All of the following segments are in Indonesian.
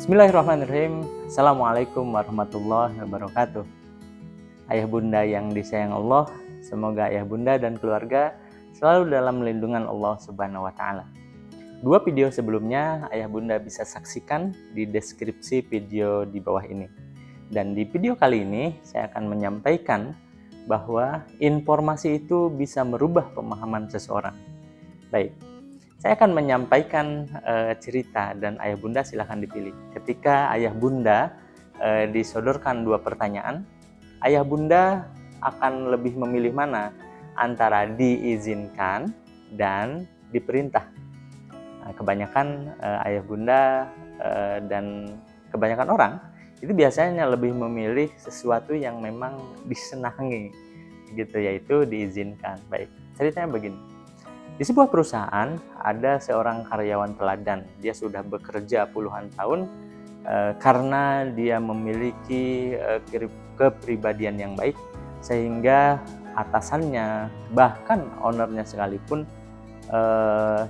Bismillahirrahmanirrahim. Assalamualaikum warahmatullahi wabarakatuh. Ayah bunda yang disayang Allah, semoga ayah bunda dan keluarga selalu dalam lindungan Allah Subhanahu wa Ta'ala. Dua video sebelumnya ayah bunda bisa saksikan di deskripsi video di bawah ini. Dan di video kali ini saya akan menyampaikan bahwa informasi itu bisa merubah pemahaman seseorang. Baik. Saya akan menyampaikan cerita dan ayah bunda silahkan dipilih. Ketika ayah bunda disodorkan dua pertanyaan, ayah bunda akan lebih memilih mana antara diizinkan dan diperintah. Nah, kebanyakan ayah bunda dan kebanyakan orang itu biasanya lebih memilih sesuatu yang memang disenangi, gitu, yaitu diizinkan. Baik, ceritanya begini. Di sebuah perusahaan ada seorang karyawan teladan. Dia sudah bekerja puluhan tahun karena dia memiliki kepribadian yang baik, sehingga atasannya bahkan ownernya sekalipun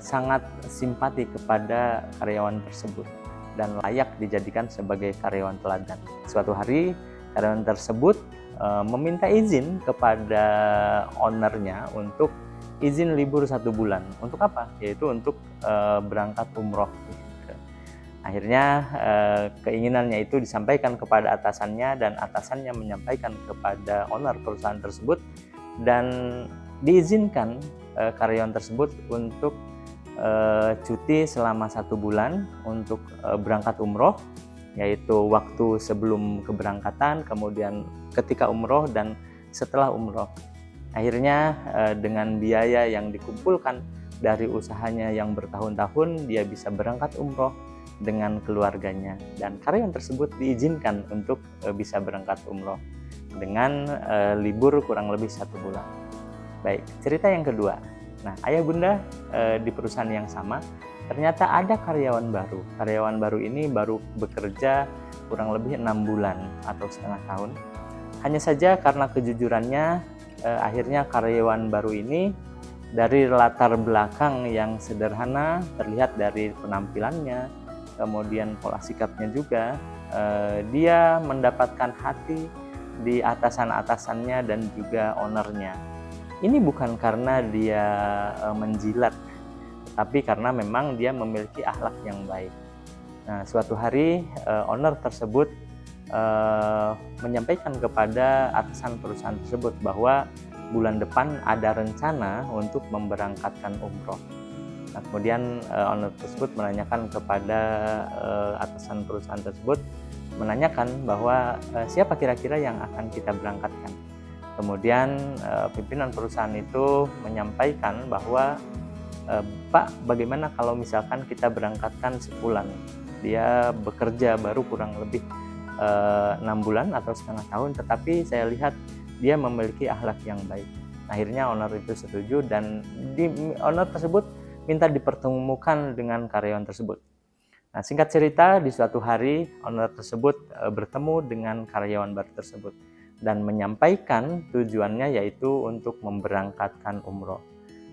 sangat simpati kepada karyawan tersebut dan layak dijadikan sebagai karyawan teladan. Suatu hari karyawan tersebut meminta izin kepada ownernya untuk izin libur 1 bulan. Untuk apa? Yaitu untuk berangkat umroh. Akhirnya keinginannya itu disampaikan kepada atasannya dan atasannya menyampaikan kepada owner perusahaan tersebut dan diizinkan karyawan tersebut untuk cuti selama 1 bulan untuk berangkat umroh, yaitu waktu sebelum keberangkatan, kemudian ketika umroh dan setelah umroh. Akhirnya dengan biaya yang dikumpulkan dari usahanya yang bertahun-tahun, dia bisa berangkat umroh dengan keluarganya dan karyawan tersebut diizinkan untuk bisa berangkat umroh dengan libur kurang lebih 1 bulan. Baik, cerita yang kedua. Nah, ayah bunda di perusahaan yang sama ternyata ada karyawan baru. Karyawan baru ini baru bekerja kurang lebih 6 bulan atau setengah tahun. Hanya saja karena kejujurannya, akhirnya karyawan baru ini dari latar belakang yang sederhana, terlihat dari penampilannya, kemudian pola sikapnya juga, dia mendapatkan hati di atasan-atasannya dan juga ownernya. Ini bukan karena dia menjilat, tapi karena memang dia memiliki akhlak yang baik. Nah, suatu hari owner tersebut menyampaikan kepada atasan perusahaan tersebut bahwa bulan depan ada rencana untuk memberangkatkan umroh. Nah, kemudian owner tersebut menanyakan kepada atasan perusahaan tersebut, menanyakan bahwa siapa kira-kira yang akan kita berangkatkan. Kemudian pimpinan perusahaan itu menyampaikan bahwa Pak, bagaimana kalau misalkan kita berangkatkan sebulan? Dia bekerja baru kurang lebih 6 bulan atau setengah tahun, tetapi saya lihat dia memiliki akhlak yang baik. Akhirnya owner itu setuju dan owner tersebut minta dipertemukan dengan karyawan tersebut. Nah, singkat cerita, di suatu hari owner tersebut bertemu dengan karyawan baru tersebut dan menyampaikan tujuannya yaitu untuk memberangkatkan umroh.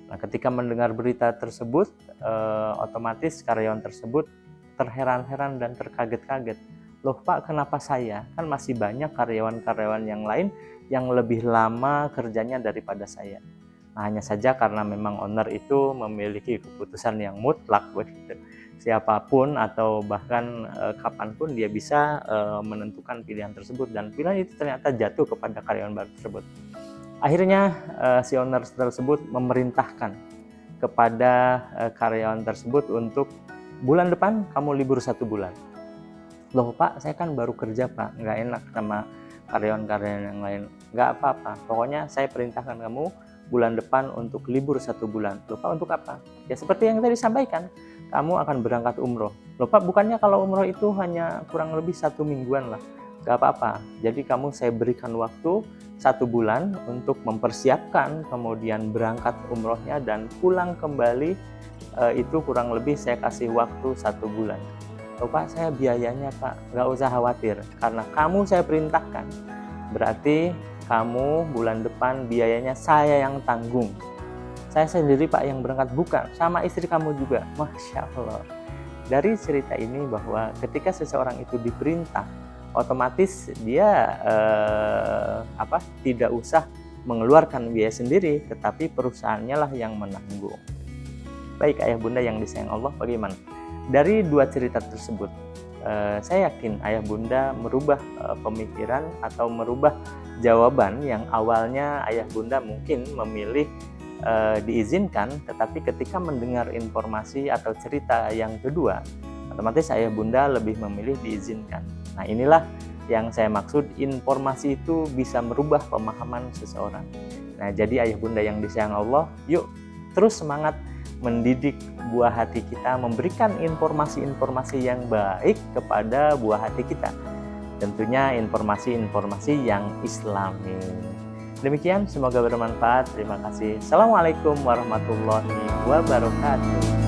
Nah, ketika mendengar berita tersebut, otomatis karyawan tersebut terheran-heran dan terkaget-kaget. Loh Pak, kenapa saya? Kan masih banyak karyawan-karyawan yang lain yang lebih lama kerjanya daripada saya. Nah, hanya saja karena memang owner itu memiliki keputusan yang mutlak begitu. Siapapun atau bahkan kapanpun dia bisa menentukan pilihan tersebut dan pilihan itu ternyata jatuh kepada karyawan baru tersebut. Akhirnya si owner tersebut memerintahkan kepada karyawan tersebut untuk bulan depan kamu libur 1 bulan. Loh Pak, saya kan baru kerja Pak, nggak enak sama karyawan-karyawan yang lain. Nggak apa-apa, pokoknya saya perintahkan kamu bulan depan untuk libur 1 bulan. Loh Pak, untuk apa? Ya seperti yang tadi disampaikan, kamu akan berangkat umroh. Loh Pak, bukannya kalau umroh itu hanya kurang lebih 1 mingguan lah. Nggak apa-apa, jadi saya berikan waktu 1 bulan untuk mempersiapkan, kemudian berangkat umrohnya dan pulang kembali, itu kurang lebih saya kasih waktu 1 bulan. Oh Pak, saya biayanya Pak, nggak usah khawatir, karena kamu saya perintahkan, berarti kamu bulan depan biayanya saya yang tanggung. Saya sendiri Pak yang berangkat, bukan, sama istri kamu juga. Masya Allah. dari cerita ini bahwa ketika seseorang itu diperintah, otomatis dia tidak usah mengeluarkan biaya sendiri, tetapi perusahaannya lah yang menanggung. Baik ayah bunda yang disayang Allah, bagaimana? Dari dua cerita tersebut, saya yakin ayah bunda merubah pemikiran atau merubah jawaban yang awalnya ayah bunda mungkin memilih diizinkan, tetapi ketika mendengar informasi atau cerita yang kedua, otomatis ayah bunda lebih memilih diizinkan. Nah, inilah yang saya maksud, informasi itu bisa merubah pemahaman seseorang. Nah, jadi ayah bunda yang disayang Allah, yuk terus semangat mendidik buah hati kita, memberikan informasi-informasi yang baik kepada buah hati kita. Tentunya informasi-informasi yang Islami. Demikian, semoga bermanfaat. Terima kasih. Assalamualaikum warahmatullahi wabarakatuh.